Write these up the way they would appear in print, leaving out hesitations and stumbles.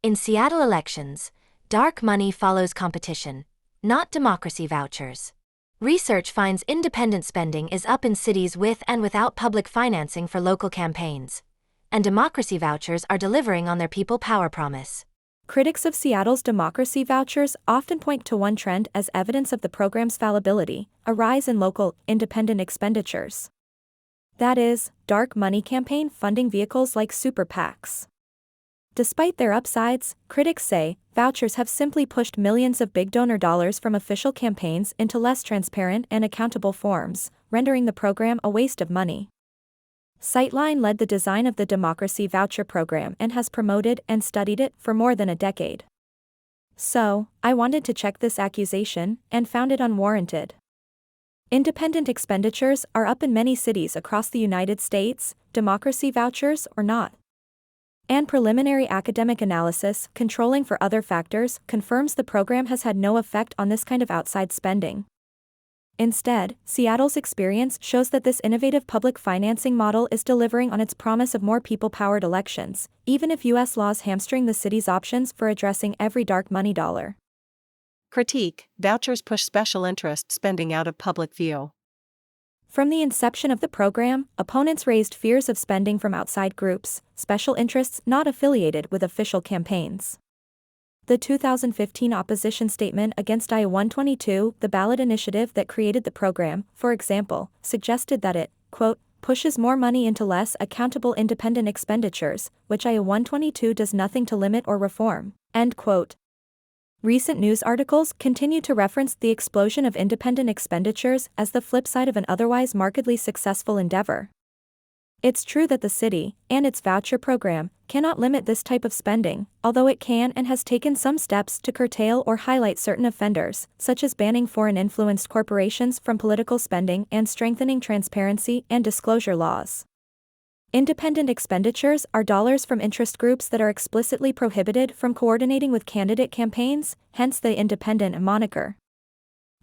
In Seattle elections, dark money follows competition, not democracy vouchers. Research finds independent spending is up in cities with and without public financing for local campaigns, and democracy vouchers are delivering on their people power promise. Critics of Seattle's democracy vouchers often point to one trend as evidence of the program's fallibility: a rise in local, independent expenditures. That is, dark money campaign funding vehicles like super PACs. Despite their upsides, critics say, vouchers have simply pushed millions of big donor dollars from official campaigns into less transparent and accountable forms, rendering the program a waste of money. Sightline led the design of the Democracy Voucher Program and has promoted and studied it for more than a decade. So, I wanted to check this accusation, and found it unwarranted. Independent expenditures are up in many cities across the United States, democracy vouchers or not. And preliminary academic analysis, controlling for other factors, confirms the program has had no effect on this kind of outside spending. Instead, Seattle's experience shows that this innovative public financing model is delivering on its promise of more people-powered elections, even if U.S. laws hamstring the city's options for addressing every dark money dollar. Critique: vouchers push special interest spending out of public view. From the inception of the program, opponents raised fears of spending from outside groups, special interests not affiliated with official campaigns. The 2015 opposition statement against I-122, the ballot initiative that created the program, for example, suggested that it, quote, pushes more money into less accountable independent expenditures, which I-122 does nothing to limit or reform, end quote. Recent news articles continue to reference the explosion of independent expenditures as the flip side of an otherwise markedly successful endeavor. It's true that the city, and its voucher program, cannot limit this type of spending, although it can and has taken some steps to curtail or highlight certain offenders, such as banning foreign-influenced corporations from political spending and strengthening transparency and disclosure laws. Independent expenditures are dollars from interest groups that are explicitly prohibited from coordinating with candidate campaigns, hence the independent moniker.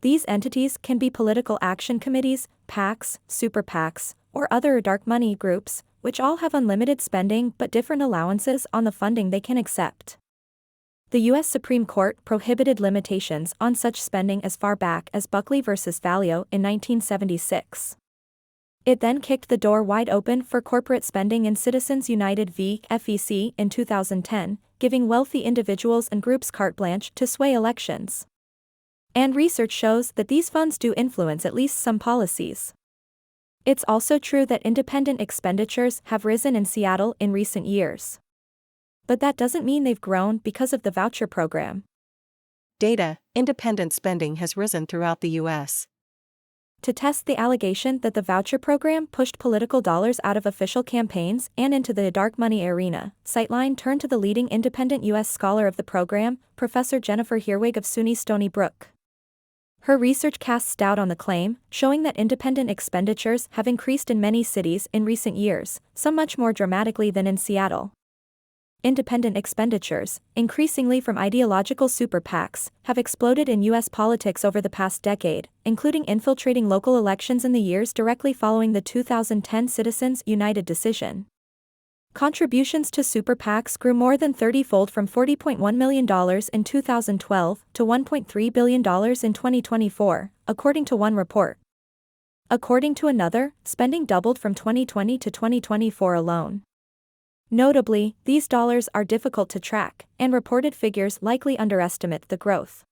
These entities can be political action committees, PACs, super PACs, or other dark money groups, which all have unlimited spending but different allowances on the funding they can accept. The U.S. Supreme Court prohibited limitations on such spending as far back as Buckley v. Valeo in 1976. It then kicked the door wide open for corporate spending in Citizens United v. FEC in 2010, giving wealthy individuals and groups carte blanche to sway elections. And research shows that these funds do influence at least some policies. It's also true that independent expenditures have risen in Seattle in recent years. But that doesn't mean they've grown because of the voucher program. Data: independent spending has risen throughout the U.S. To test the allegation that the voucher program pushed political dollars out of official campaigns and into the dark money arena, Sightline turned to the leading independent U.S. scholar of the program, Professor Jennifer Herwig of SUNY Stony Brook. Her research casts doubt on the claim, showing that independent expenditures have increased in many cities in recent years, some much more dramatically than in Seattle. Independent expenditures, increasingly from ideological super PACs, have exploded in U.S. politics over the past decade, including infiltrating local elections in the years directly following the 2010 Citizens United decision. Contributions to super PACs grew more than 30-fold from $40.1 million in 2012 to $1.3 billion in 2024, according to one report. According to another, spending doubled from 2020 to 2024 alone. Notably, these dollars are difficult to track, and reported figures likely underestimate the growth.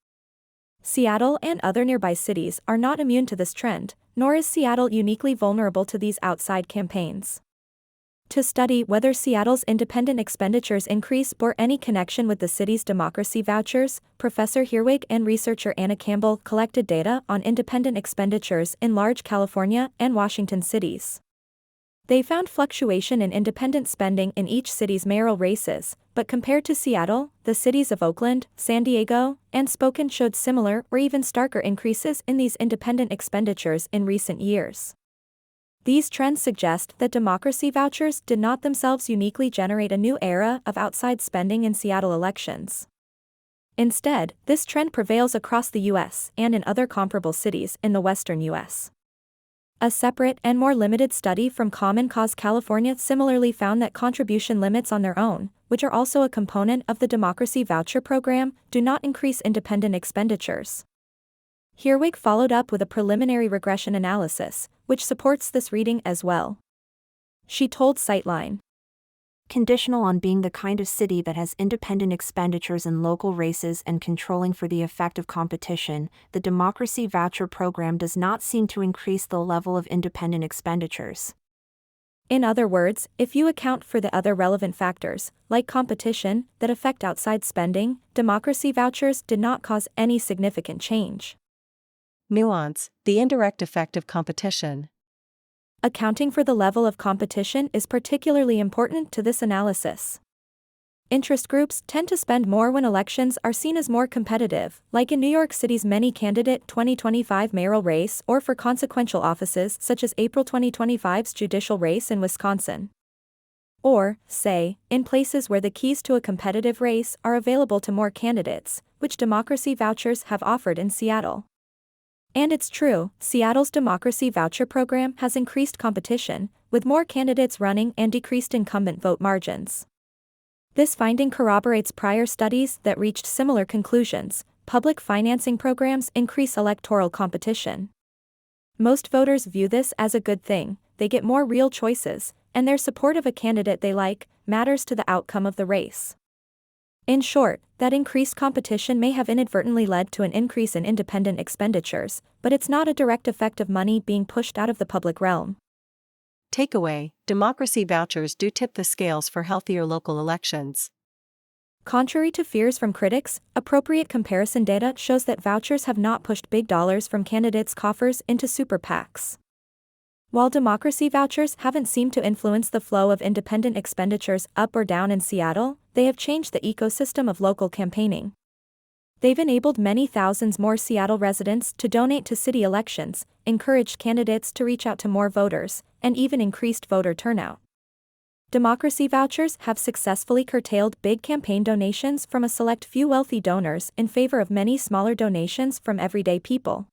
Seattle and other nearby cities are not immune to this trend, nor is Seattle uniquely vulnerable to these outside campaigns. To study whether Seattle's independent expenditures increase bore any connection with the city's democracy vouchers, Professor Herwig and researcher Anna Campbell collected data on independent expenditures in large California and Washington cities. They found fluctuation in independent spending in each city's mayoral races, but compared to Seattle, the cities of Oakland, San Diego, and Spokane showed similar or even starker increases in these independent expenditures in recent years. These trends suggest that democracy vouchers did not themselves uniquely generate a new era of outside spending in Seattle elections. Instead, this trend prevails across the U.S. and in other comparable cities in the western U.S. A separate and more limited study from Common Cause California similarly found that contribution limits on their own, which are also a component of the Democracy Voucher Program, do not increase independent expenditures. Herwig followed up with a preliminary regression analysis, which supports this reading as well. She told Sightline, conditional on being the kind of city that has independent expenditures in local races and controlling for the effect of competition, the Democracy Voucher Program does not seem to increase the level of independent expenditures. In other words, if you account for the other relevant factors, like competition, that affect outside spending, democracy vouchers did not cause any significant change. Nuance: the indirect effect of competition. Accounting for the level of competition is particularly important to this analysis. Interest groups tend to spend more when elections are seen as more competitive, like in New York City's many-candidate 2025 mayoral race or for consequential offices such as April 2025's judicial race in Wisconsin. Or, say, in places where the keys to a competitive race are available to more candidates, which democracy vouchers have offered in Seattle. And it's true, Seattle's Democracy Voucher Program has increased competition, with more candidates running and decreased incumbent vote margins. This finding corroborates prior studies that reached similar conclusions. Public financing programs increase electoral competition. Most voters view this as a good thing, they get more real choices, and their support of a candidate they like matters to the outcome of the race. In short, that increased competition may have inadvertently led to an increase in independent expenditures, but it's not a direct effect of money being pushed out of the public realm. Takeaway: democracy vouchers do tip the scales for healthier local elections. Contrary to fears from critics, appropriate comparison data shows that vouchers have not pushed big dollars from candidates' coffers into super PACs. While democracy vouchers haven't seemed to influence the flow of independent expenditures up or down in Seattle, they have changed the ecosystem of local campaigning. They've enabled many thousands more Seattle residents to donate to city elections, encouraged candidates to reach out to more voters, and even increased voter turnout. Democracy vouchers have successfully curtailed big campaign donations from a select few wealthy donors in favor of many smaller donations from everyday people.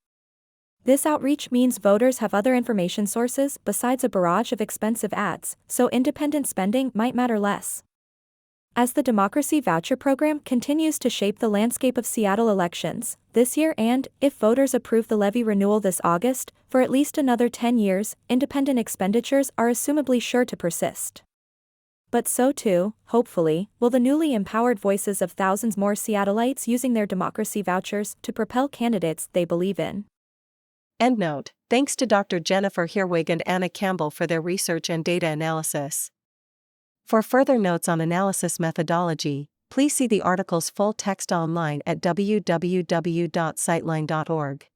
This outreach means voters have other information sources besides a barrage of expensive ads, so independent spending might matter less. As the Democracy Voucher Program continues to shape the landscape of Seattle elections, this year and, if voters approve the levy renewal this August, for at least another 10 years, independent expenditures are assumably sure to persist. But so too, hopefully, will the newly empowered voices of thousands more Seattleites using their democracy vouchers to propel candidates they believe in. Endnote: thanks to Dr. Jennifer Herwig and Anna Campbell for their research and data analysis. For further notes on analysis methodology, please see the article's full text online at www.sightline.org.